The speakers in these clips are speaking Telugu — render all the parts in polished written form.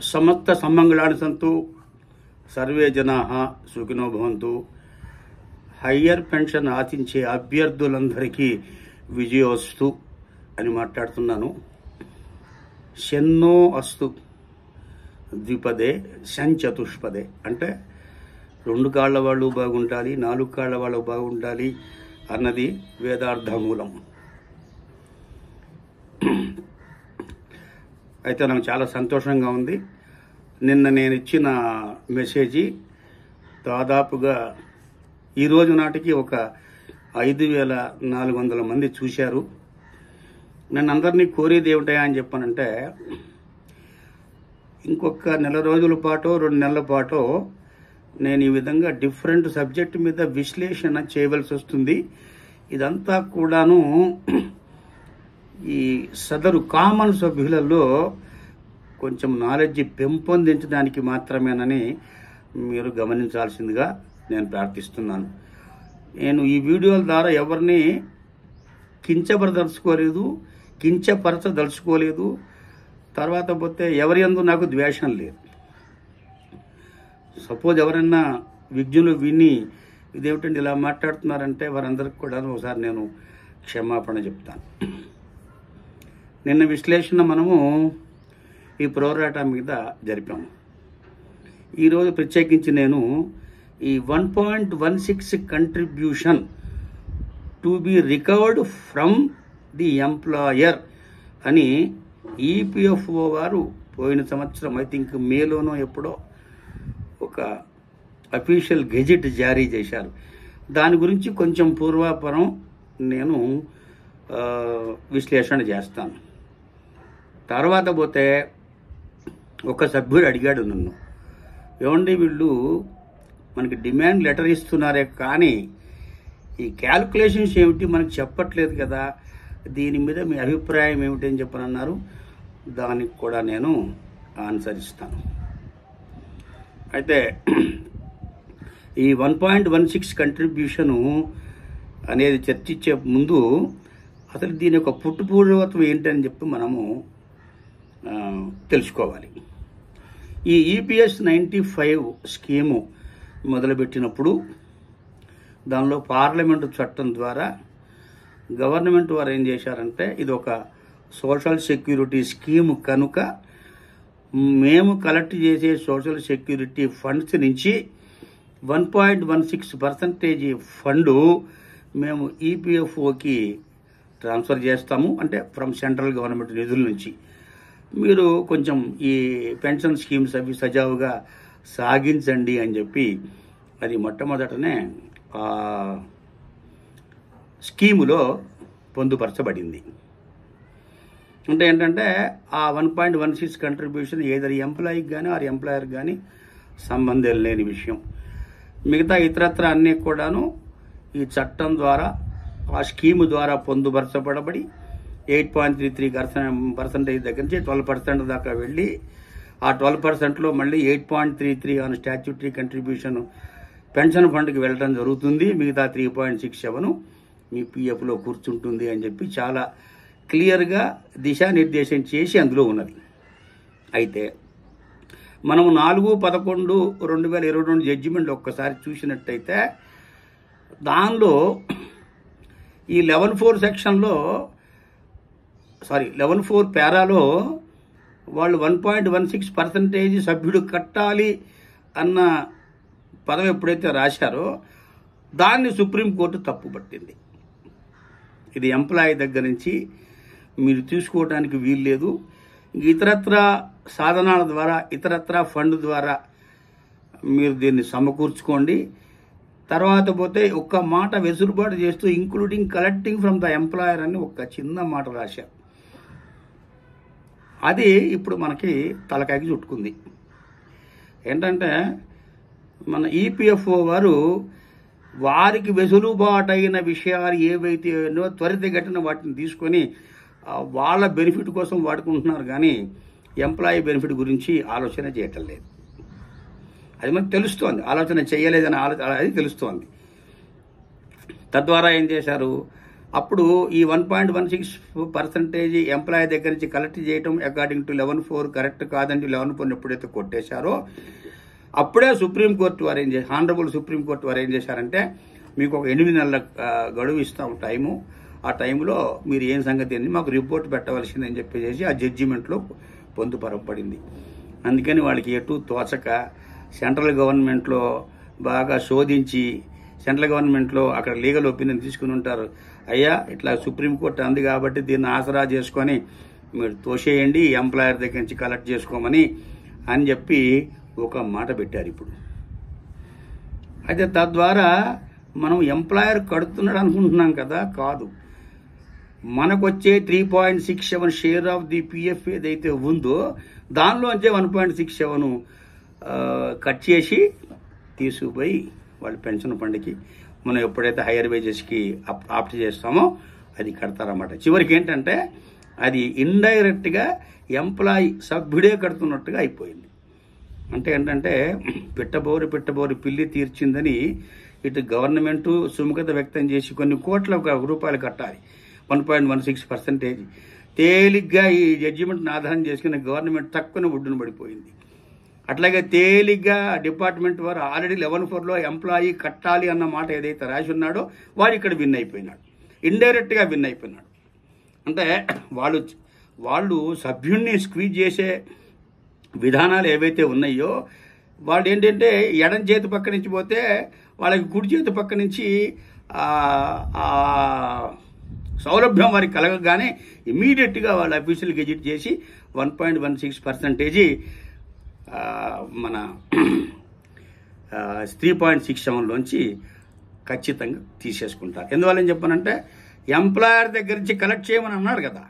సమస్త సమ్మంగళాన్ని సంతు సర్వే జనా సుఖినో భవంతు. హయ్యర్ పెన్షన్ ఆశించే అభ్యర్థులందరికీ విజయోస్తు అని మాట్లాడుతున్నాను. శన్నో అస్తు ద్విపదే శంచతుష్పదే అంటే 2 కాళ్ల వాళ్ళు బాగుండాలి, 4 కాళ్ల వాళ్ళు బాగుండాలి అన్నది వేదార్థమూలం. అయితే నాకు చాలా సంతోషంగా ఉంది. నిన్న నేను ఇచ్చిన మెసేజీ దాదాపుగా ఈ రోజు నాటికి ఒక 5,400 మంది చూశారు. నేను అందరినీ కోరేది ఏమిటయా అని చెప్పానంటే, ఇంకొక 1 నెల రోజుల పాటు 2 నెలల పాటు నేను ఈ విధంగా డిఫరెంట్ సబ్జెక్ట్ మీద విశ్లేషణ చేయవలసి వస్తుంది. ఇదంతా కూడాను ఈ సదరు కామన్ సభ్యులలో కొంచెం నాలెడ్జ్ పెంపొందించడానికి మాత్రమేనని మీరు గమనించాల్సిందిగా నేను ప్రార్థిస్తున్నాను. నేను ఈ వీడియోల ద్వారా ఎవరిని కించపరచదలుచుకోలేదు. తర్వాత పోతే ఎవరి యందు నాకు ద్వేషం లేదు. సపోజ్ ఎవరైనా విజ్ఞులు విని ఇదేమిటండి ఇలా మాట్లాడుతున్నారంటే వారందరికి కూడా ఒకసారి నేను క్షమాపణ చెప్తాను. నిన్న విశ్లేషణ మనము ఈ ప్రోరాటా మీద జరిపాము. ఈరోజు ప్రత్యేకించి నేను ఈ 1.16 contribution to be recovered from the employer అని ఈపీఎఫ్ఓ వారు పోయిన సంవత్సరం ఐ థింక్ మేలోనో ఎప్పుడో ఒక అఫీషియల్ గెజెట్ జారీ చేశారు. దాని గురించి కొంచెం పూర్వాపరం నేను విశ్లేషణ చేస్తాను. తర్వాత పోతే ఒక సభ్యుడు అడిగాడు నన్ను, ఏమండి వీళ్ళు మనకి డిమాండ్ లెటర్ ఇస్తున్నారే కానీ ఈ క్యాల్కులేషన్స్ ఏమిటి మనకు చెప్పట్లేదు కదా, దీని మీద మీ అభిప్రాయం ఏమిటి అని చెప్పనన్నారు. దానికి కూడా నేను ఆన్సర్ ఇస్తాను. అయితే ఈ 1.16 కంట్రిబ్యూషను అనేది చర్చించే ముందు అసలు దీని యొక్క పుట్టుపూర్వత్వం ఏంటని చెప్పి మనము తెలుసుకోవాలి. ఈ ఈపీఎస్ 95 స్కీము మొదలుపెట్టినప్పుడు దానిలో పార్లమెంటు చట్టం ద్వారా గవర్నమెంట్ వారు ఏం చేశారంటే, ఇది ఒక సోషల్ సెక్యూరిటీ స్కీమ్ కనుక మేము కలెక్ట్ చేసే సోషల్ సెక్యూరిటీ ఫండ్స్ నుంచి 1.16% ఫండు మేము ఈపీఎఫ్ఓకి ట్రాన్స్ఫర్ చేస్తాము. అంటే ఫ్రమ్ సెంట్రల్ గవర్నమెంట్ నిధుల నుంచి మీరు కొంచెం ఈ పెన్షన్ స్కీమ్స్ అవి సజావుగా సాగించండి అని చెప్పి అది మొట్టమొదటనే ఆ స్కీములో పొందుపరచబడింది. అంటే ఏంటంటే ఆ 1.16 కంట్రిబ్యూషన్ ఏదైనా ఎంప్లాయీకి కానీ ఆర్ ఎంప్లాయర్కి కానీ సంబంధం లేని విషయం. మిగతా ఇతరత్ర అన్నీ కూడాను ఈ చట్టం ద్వారా ఆ స్కీము ద్వారా పొందుపరచబడబడి 8.33% దగ్గర నుంచి 12% దాకా వెళ్ళి ఆ 12%లో మళ్ళీ 8.33 ఆన్ స్టాట్యూటరీ కంట్రిబ్యూషన్ పెన్షన్ ఫండ్కి వెళ్ళడం జరుగుతుంది. మిగతా 3.67 మీ పిఎఫ్లో కూర్చుంటుంది అని చెప్పి చాలా క్లియర్గా దిశానిర్దేశం చేసి అందులో ఉన్నది. అయితే మనము 4/11/2022 జడ్జిమెంట్ ఒక్కసారి చూసినట్టయితే దానిలో ఈ 11.4 సెక్షన్లో 11.4 పేరాలో వాళ్ళు 1.16% సభ్యుడు కట్టాలి అన్న పదం ఎప్పుడైతే రాశారో దాన్ని సుప్రీంకోర్టు తప్పుపట్టింది. ఇది ఎంప్లాయీ దగ్గర నుంచి మీరు తీసుకోవడానికి వీల్లేదు, ఇతరత్ర సాధనాల ద్వారా ఇతరత్ర ఫండ్ ద్వారా మీరు దీన్ని సమకూర్చుకోండి. తర్వాత పోతే ఒక్క మాట వెసులుబాటు చేస్తూ including collecting from the employer అని ఒక చిన్న మాట రాశారు. అది ఇప్పుడు మనకి తలకాయకి చుట్టుకుంది. ఏంటంటే మన ఈపీఎఫ్ఓ వారు వారికి వెసులుబాటైన విషయాలు ఏవైతే త్వరితగతిన వాటిని తీసుకొని వాళ్ళ బెనిఫిట్ కోసం వాడుకుంటున్నారు కానీ ఎంప్లాయీ బెనిఫిట్ గురించి ఆలోచన చేయటం లేదు. అది మనకు తెలుస్తోంది, ఆలోచన చేయలేదని అది తెలుస్తోంది. తద్వారా ఏం చేశారు, అప్పుడు ఈ 1.16% ఎంప్లాయీ దగ్గర నుంచి కలెక్ట్ చేయడం అకార్డింగ్ టు 11.4 కరెక్ట్ కాదండి 11.4 ఎప్పుడైతే కొట్టేశారో అప్పుడే సుప్రీంకోర్టు వారు హానరబుల్ సుప్రీంకోర్టు వారు ఏం చేశారంటే మీకు ఒక 8 నెలల గడువు ఇస్తాం టైము, ఆ టైంలో మీరు ఏం సంగతి అని మాకు రిపోర్ట్ పెట్టవలసిందని చెప్పేసి ఆ జడ్జిమెంట్లో పొందుపరపడింది. అందుకని వాళ్ళకి ఎటు తోచక సెంట్రల్ గవర్నమెంట్లో బాగా శోధించి సెంట్రల్ గవర్నమెంట్లో అక్కడ లీగల్ ఒపీనియన్ తీసుకుని ఉంటారు. అయ్యా ఇట్లా సుప్రీంకోర్టు అంది కాబట్టి దీన్ని ఆసరా చేసుకొని మీరు తోసేయండి, ఎంప్లాయర్ దగ్గర నుంచి కలెక్ట్ చేసుకోమని అని చెప్పి ఒక మాట పెట్టారు. ఇప్పుడు అయితే తద్వారా మనం ఎంప్లాయర్ కడుతున్నాడు అనుకుంటున్నాం కదా, కాదు. మనకు వచ్చే 3.67 షేర్ ఆఫ్ ది పిఎఫ్ ఏదైతే ఉందో దానిలోంచే 1.67 కట్ చేసి తీసుకుపోయి వాళ్ళ పెన్షన్ ఫండ్కి మనం ఎప్పుడైతే హైయర్ వేజెస్కి ఆప్ట్ చేస్తామో అది కడతారన్నమాట. చివరికి ఏంటంటే అది ఇండైరెక్ట్గా ఎంప్లాయీ సభ్యుడే కడుతున్నట్టుగా అయిపోయింది. అంటే ఏంటంటే పిట్టబోరు పిల్లి తీర్చిందని ఇటు గవర్నమెంట్ సుముఖత వ్యక్తం చేసి కొన్ని కోట్ల రూపాయలు కట్టాలి 1.16%. తేలిగ్గా ఈ జడ్జిమెంట్ని ఆధారం చేసుకున్న గవర్నమెంట్ తక్కువ ఒడ్డున పడిపోయింది. అట్లాగే తేలిగ్గా డిపార్ట్మెంట్ వారు ఆల్రెడీ 11.4లో ఎంప్లాయీ కట్టాలి అన్న మాట ఏదైతే రాసి ఉన్నాడో వాడు ఇక్కడ విన్ అయిపోయినాడు, ఇండైరెక్ట్గా విన్ అయిపోయినాడు. అంటే వాళ్ళు సభ్యుణ్ణి స్క్వీజ్ చేసే విధానాలు ఏవైతే ఉన్నాయో వాళ్ళు ఏంటంటే ఎడం చేతి పక్క నుంచి పోతే వాళ్ళకి కుడి చేతి పక్క నుంచి సౌలభ్యం వారికి కలగగానే ఇమీడియట్గా వాళ్ళు అఫీషియల్ గెజిట్ చేసి 1.16% మన 3.67లోంచి ఖచ్చితంగా తీసేసుకుంటారు. ఎందువల్ల చెప్పానంటే ఎంప్లాయర్ దగ్గర నుంచి కలెక్ట్ చేయమని అన్నాడు కదా,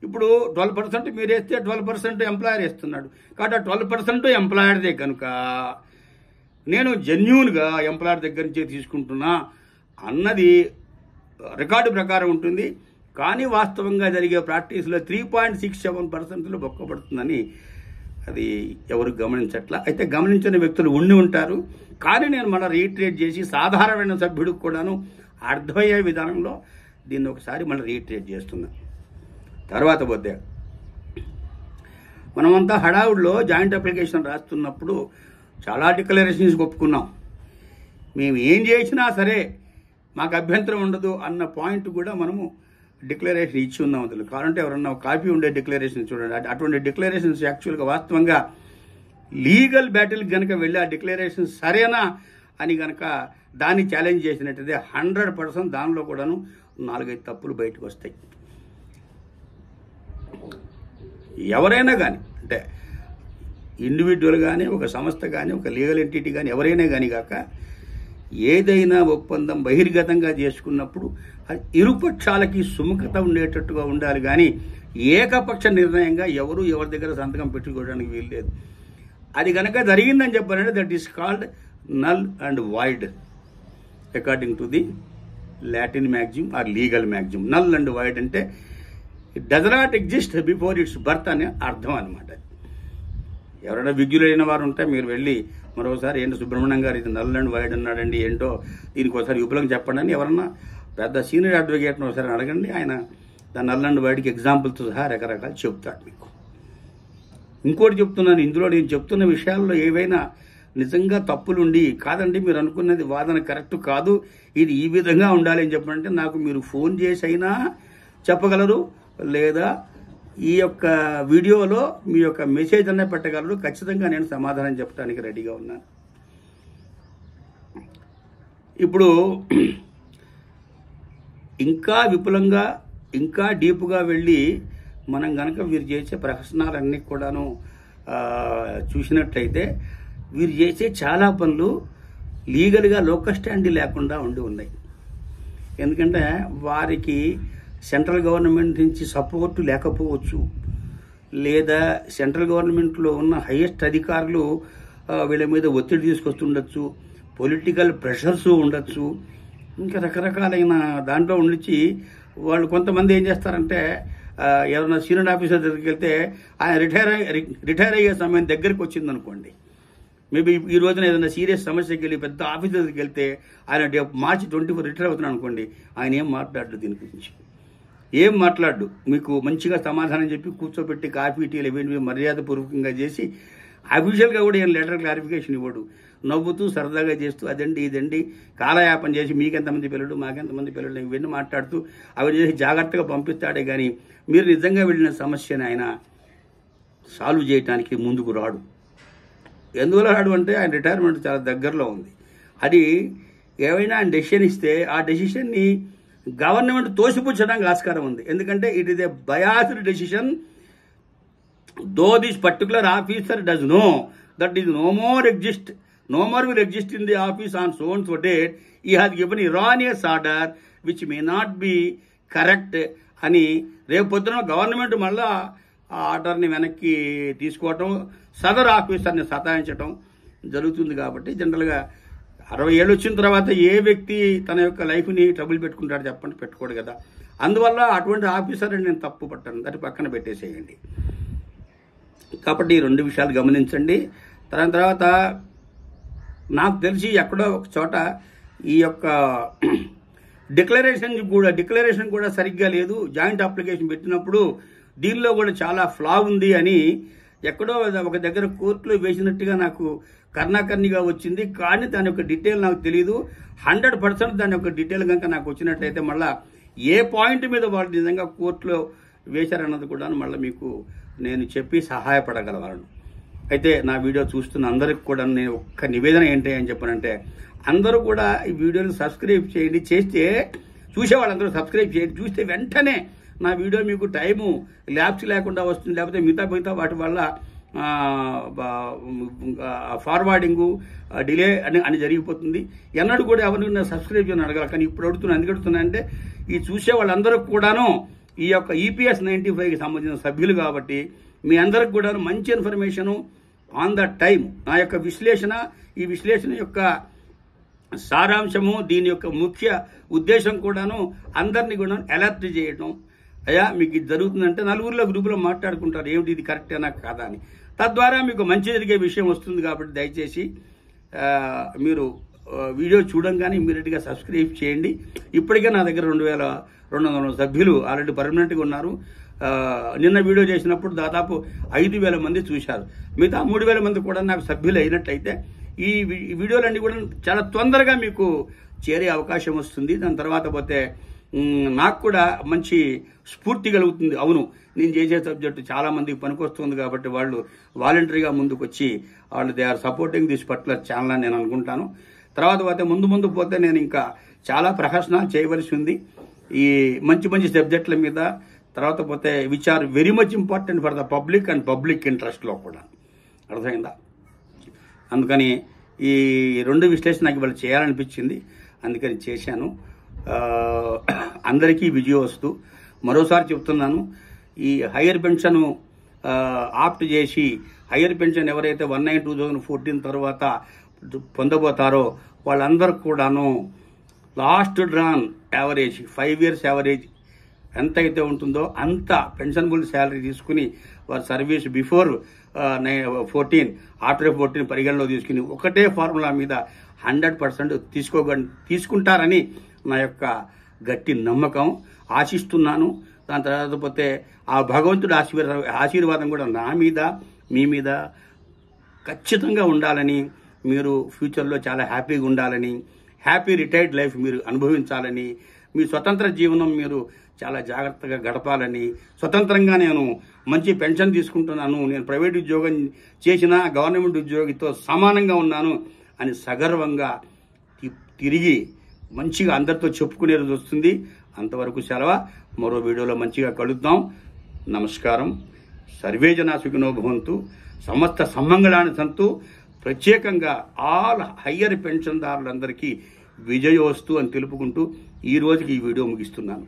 ఇప్పుడు 12% మీరు వేస్తే 12% ఎంప్లాయర్ వేస్తున్నాడు కాబట్టి 12% ఎంప్లాయర్దే కనుక నేను జెన్యూన్గా ఎంప్లాయర్ దగ్గర నుంచే తీసుకుంటున్నా అన్నది రికార్డు ప్రకారం ఉంటుంది. కానీ వాస్తవంగా జరిగే ప్రాక్టీస్లో 3.67%లో బొక్కబడుతుందని అది ఎవరు గమనించట్లా. అయితే గమనించిన వ్యక్తులు ఉండి ఉంటారు. కానీ నేను మళ్ళీ రీట్రేట్ చేసి సాధారణమైన సభ్యుడికి కూడాను అర్థమయ్యే విధానంలో దీన్ని ఒకసారి మళ్ళీ రీట్రేట్ చేస్తున్నా. తర్వాత పోతే మనమంతా హడావుడిలో జాయింట్ అప్లికేషన్ రాస్తున్నప్పుడు చాలా డిక్లరేషన్స్ ఒప్పుకున్నాం. మేము ఏం చేసినా సరే మాకు అభ్యంతరం ఉండదు అన్న పాయింట్ కూడా మనము డిక్లరేషన్ ఇచ్చి ఉన్నాం. అందులో కావాలంటే ఎవరన్నా కాపీ ఉండే డిక్లరేషన్ చూడండి. అటువంటి డిక్లరేషన్స్ యాక్చువల్గా వాస్తవంగా లీగల్ బ్యాటిల్ కనుక వెళ్ళి ఆ డిక్లరేషన్ సరేనా అని కనుక దాన్ని ఛాలెంజ్ చేసినట్టయితే 100% దానిలో కూడాను 4-5 తప్పులు బయటకు వస్తాయి. ఎవరైనా కానీ అంటే ఇండివిజువల్ కానీ ఒక సంస్థ కానీ ఒక లీగల్ ఎంటిటీ కానీ ఎవరైనా కానీ కాక ఏదైనా ఒప్పందం బహిర్గతంగా చేసుకున్నప్పుడు అది ఇరుపక్షాలకి సుముఖత ఉండేటట్టుగా ఉండాలి. కానీ ఏకపక్ష నిర్ణయంగా ఎవరు ఎవరి దగ్గర సంతకం పెట్టుకోవడానికి వీల్లేదు. అది కనుక జరిగిందని చెప్పారంటే that is called null and void according to the Latin maxim or legal maxim. Null and void అంటే it does not exist before its birth అనే అర్థం అనమాట. ఎవరైనా విజ్ఞులైన వారు ఉంటే మీరు వెళ్ళి మరోసారి ఏంటో సుబ్రహ్మణ్యం గారు ఇది నల్ అండ్ వైడ్ అన్నాడండి ఏంటో దీనికి ఒకసారి ఉపయోగం చెప్పండి అని ఎవరన్నా పెద్ద సీనియర్ అడ్వకేట్ని ఒకసారి అడగండి. ఆయన దాని నల్ అండ్ వైడ్కి ఎగ్జాంపుల్తో సహా రకరకాలు చెప్తాడు మీకు. ఇంకోటి చెప్తున్నాను, ఇందులో నేను చెప్తున్న విషయాల్లో ఏవైనా నిజంగా తప్పులుండి కాదండి మీరు అనుకున్నది వాదన కరెక్ట్ కాదు ఇది ఈ విధంగా ఉండాలి అని చెప్పంటే నాకు మీరు ఫోన్ చేసి అయినా చెప్పగలరు, లేదా ఈ యొక్క వీడియోలో మీ యొక్క మెసేజ్ అనే పెట్టగలరు. ఖచ్చితంగా నేను సమాధానం చెప్పడానికి రెడీగా ఉన్నాను. ఇప్పుడు ఇంకా విపులంగా ఇంకా డీప్గా వెళ్ళి మనం కనుక వీరు చేసే ప్రహసనాలన్నీ కూడాను చూసినట్లయితే వీరు చేసే చాలా పనులు లీగల్గా లోకల్ స్టాండ్ లేకుండా ఉండి ఉన్నాయి. ఎందుకంటే వారికి సెంట్రల్ గవర్నమెంట్ నుంచి సపోర్టు లేకపోవచ్చు, లేదా సెంట్రల్ గవర్నమెంట్లో ఉన్న హైయెస్ట్ అధికారులు వీళ్ళ మీద ఒత్తిడి తీసుకొస్తుండొచ్చు, పొలిటికల్ ప్రెషర్స్ ఉండొచ్చు, ఇంకా రకరకాలైన దాంట్లో ఉండిచి వాళ్ళు కొంతమంది ఏం చేస్తారంటే ఎవరైనా సీనియర్ ఆఫీసర్ దగ్గరికి వెళ్తే ఆయన రిటైర్ అయ్యే సమయం దగ్గరికి వచ్చిందనుకోండి, మేబీ ఈ రోజున ఏదైనా సీరియస్ సమస్యకి వెళ్ళి పెద్ద ఆఫీసర్ దగ్గరికి వెళ్తే ఆయన మార్చి 24 రిటైర్ అవుతున్నాను అనుకోండి, ఆయన ఏం మాట్లాడు దీని గురించి, ఏం మాట్లాడు, మీకు మంచిగా సమాధానం చెప్పి కూర్చోబెట్టి కాఫీ టీలు ఇవి మర్యాదపూర్వకంగా చేసి అఫీషియల్గా కూడా ఏం లెటర్ క్లారిఫికేషన్ ఇవ్వడు, నవ్వుతూ సరదాగా చేస్తూ అదండి ఇదండి కాలయాపన చేసి మీకెంతమంది పిల్లలు మాకెంతమంది పిల్లలు ఇవన్నీ మాట్లాడుతూ అవి చేసి జాగ్రత్తగా పంపిస్తాడే కానీ మీరు నిజంగా వెళ్ళిన సమస్యని ఆయన సాల్వ్ చేయడానికి ముందుకు రాడు. ఎందువల్ల రాడు అంటే ఆయన రిటైర్మెంట్ చాలా దగ్గరలో ఉంది. అది ఏమైనా ఆయన డెసిషన్ ఇస్తే ఆ డెసిషన్ని గవర్నమెంట్ తోసిపుచ్చడానికి ఆస్కారం ఉంది. ఎందుకంటే it is a biased decision. Though this particular officer does know that is no more will exist in the office on so and so date, he has given erroneous order which may not be correct అని రేపు పొద్దున గవర్నమెంట్ మళ్ళా ఆ ఆర్డర్ని వెనక్కి తీసుకోవటం, సదర్ ఆఫీసర్ని సతాయించడం జరుగుతుంది. కాబట్టి జనరల్గా 60 ఏళ్ళు వచ్చిన తర్వాత ఏ వ్యక్తి తన యొక్క లైఫ్ని ట్రబుల్ పెట్టుకుంటాడు చెప్పండి, పెట్టుకోడు కదా. అందువల్ల అటువంటి ఆఫీసర్ని నేను తప్పు పట్టాను, దాన్ని పక్కన పెట్టేసేయండి. కాబట్టి ఈ 2 విషయాలు గమనించండి. తర్వాత నాకు తెలిసి ఎక్కడో ఒక చోట ఈ యొక్క డిక్లరేషన్ కూడా సరిగ్గా లేదు, జాయింట్ అప్లికేషన్ పెట్టినప్పుడు దీనిలో కూడా చాలా ఫ్లా ఉంది అని ఎక్కడో ఒక దగ్గర కోర్టులో వేసినట్టుగా నాకు కర్ణాకర్ణిగా వచ్చింది. కానీ దాని యొక్క డీటెయిల్ నాకు తెలియదు. 100% దాని యొక్క డీటెయిల్ కనుక నాకు వచ్చినట్టయితే మళ్ళీ ఏ పాయింట్ మీద వాళ్ళు నిజంగా కోర్టులో వేశారన్నది కూడా మళ్ళీ మీకు నేను చెప్పి సహాయపడగలవాలను. అయితే నా వీడియో చూస్తున్న అందరికి కూడా నేను ఒక్క నివేదన ఏంటి అని చెప్పానంటే, అందరూ కూడా ఈ వీడియోని సబ్స్క్రైబ్ చేయండి. చేస్తే చూసే వాళ్ళందరూ సబ్స్క్రైబ్ చేయండి. చూస్తే వెంటనే నా వీడియో మీకు టైము ల్యాబ్స్ లేకుండా వస్తుంది. లేకపోతే మిగతా వాటి వల్ల ఫార్వర్డింగు డిలే అని జరిగిపోతుంది. ఎన్నడూ కూడా ఎవరిని సబ్స్క్రైబ్ చేయని అడగాలి. కానీ ఇప్పుడు అడుగుతున్నా, ఎందుకు అడుగుతున్నా అంటే ఈ చూసే వాళ్ళందరూ కూడాను ఈ యొక్క EPS 95కి సంబంధించిన సభ్యులు కాబట్టి మీ అందరికి కూడా మంచి ఇన్ఫర్మేషను ఆన్ ద టైం, నా యొక్క విశ్లేషణ, ఈ విశ్లేషణ యొక్క సారాంశము, దీని యొక్క ముఖ్య ఉద్దేశం కూడాను అందరినీ కూడా అలర్ట్ చేయడం. అయ్యా మీకు ఇది జరుగుతుందంటే నలుగురిలో గ్రూపులో మాట్లాడుకుంటారు ఏమిటి ఇది కరెక్టేనా కాదా అని. తద్వారా మీకు మంచి జరిగే విషయం వస్తుంది. కాబట్టి దయచేసి మీరు వీడియో చూడంగానే ఇమ్మీడియట్గా సబ్స్క్రైబ్ చేయండి. ఇప్పటికే నా దగ్గర 2200 సభ్యులు ఆల్రెడీ పర్మనెంట్గా ఉన్నారు. నిన్న వీడియో చేసినప్పుడు దాదాపు 5000 మంది చూశారు. మిగతా 3000 మంది కూడా నాకు సభ్యులు అయినట్లయితే ఈ వీడియోలన్నీ కూడా చాలా తొందరగా మీకు చేరే అవకాశం వస్తుంది. దాని తర్వాత పోతే నాకు కూడా మంచి స్ఫూర్తి కలుగుతుంది. అవును, నేను చేసే సబ్జెక్టు చాలా మందికి పనికొస్తుంది కాబట్టి వాళ్ళు వాలంటరీగా ముందుకు వచ్చి వాళ్ళు they are supporting this particular channel అని నేను అనుకుంటాను. తర్వాత పోతే ముందు పోతే నేను ఇంకా చాలా ప్రహసనాలు చేయవలసి ఉంది ఈ మంచి సబ్జెక్టుల మీద. తర్వాత పోతే which are very much important for the public and public ఇంట్రెస్ట్లో కూడా. అర్థమైందా? అందుకని ఈ 2 విశ్లేషణ నాకు ఇవాళ చేయాలనిపించింది, అందుకని చేశాను. అందరికీ విజయం వస్తూ మరోసారి చెప్తున్నాను, ఈ హయ్యర్ పెన్షన్ ఆప్ట్ చేసి హయ్యర్ పెన్షన్ ఎవరైతే 19/2014 తర్వాత పొందబోతారో వాళ్ళందరూ కూడాను last drawn average 5 years average ఎంత అయితే ఉంటుందో అంత పెన్షనబుల్ శాలరీ తీసుకుని వారి సర్వీస్ బిఫోర్ 14 ఆఫ్టర్ 14 పరిగణలో తీసుకుని ఒకటే ఫార్ములా మీద 100% తీసుకుంటారని నా యొక్క గట్టి నమ్మకం, ఆశిస్తున్నాను. దాని తర్వాత పోతే ఆ భగవంతుడి ఆశీర్వాదం కూడా నా మీద మీ మీద ఖచ్చితంగా ఉండాలని, మీరు ఫ్యూచర్లో చాలా హ్యాపీగా ఉండాలని, హ్యాపీ రిటైర్డ్ లైఫ్ మీరు అనుభవించాలని, మీ స్వతంత్ర జీవనం మీరు చాలా జాగ్రత్తగా గడపాలని, స్వతంత్రంగా నేను మంచి పెన్షన్ తీసుకుంటున్నాను, నేను ప్రైవేట్ ఉద్యోగం చేసినా గవర్నమెంట్ ఉద్యోగితో సమానంగా ఉన్నాను అని సగర్వంగా తిరిగి మంచిగా అందరితో చెప్పుకునే రోజు వస్తుంది. అంతవరకు సెలవు. మరో వీడియోలో మంచిగా కలుద్దాం. నమస్కారం. సర్వే జనా సుఖినో భవంతు. సమస్త సమ్మంగళాన్ని సంతు. ప్రత్యేకంగా ఆల్ హయ్యర్ పెన్షన్దారులందరికీ విజయోస్తు అని తెలుపుకుంటూ ఈ రోజుకి ఈ వీడియో ముగిస్తున్నాను.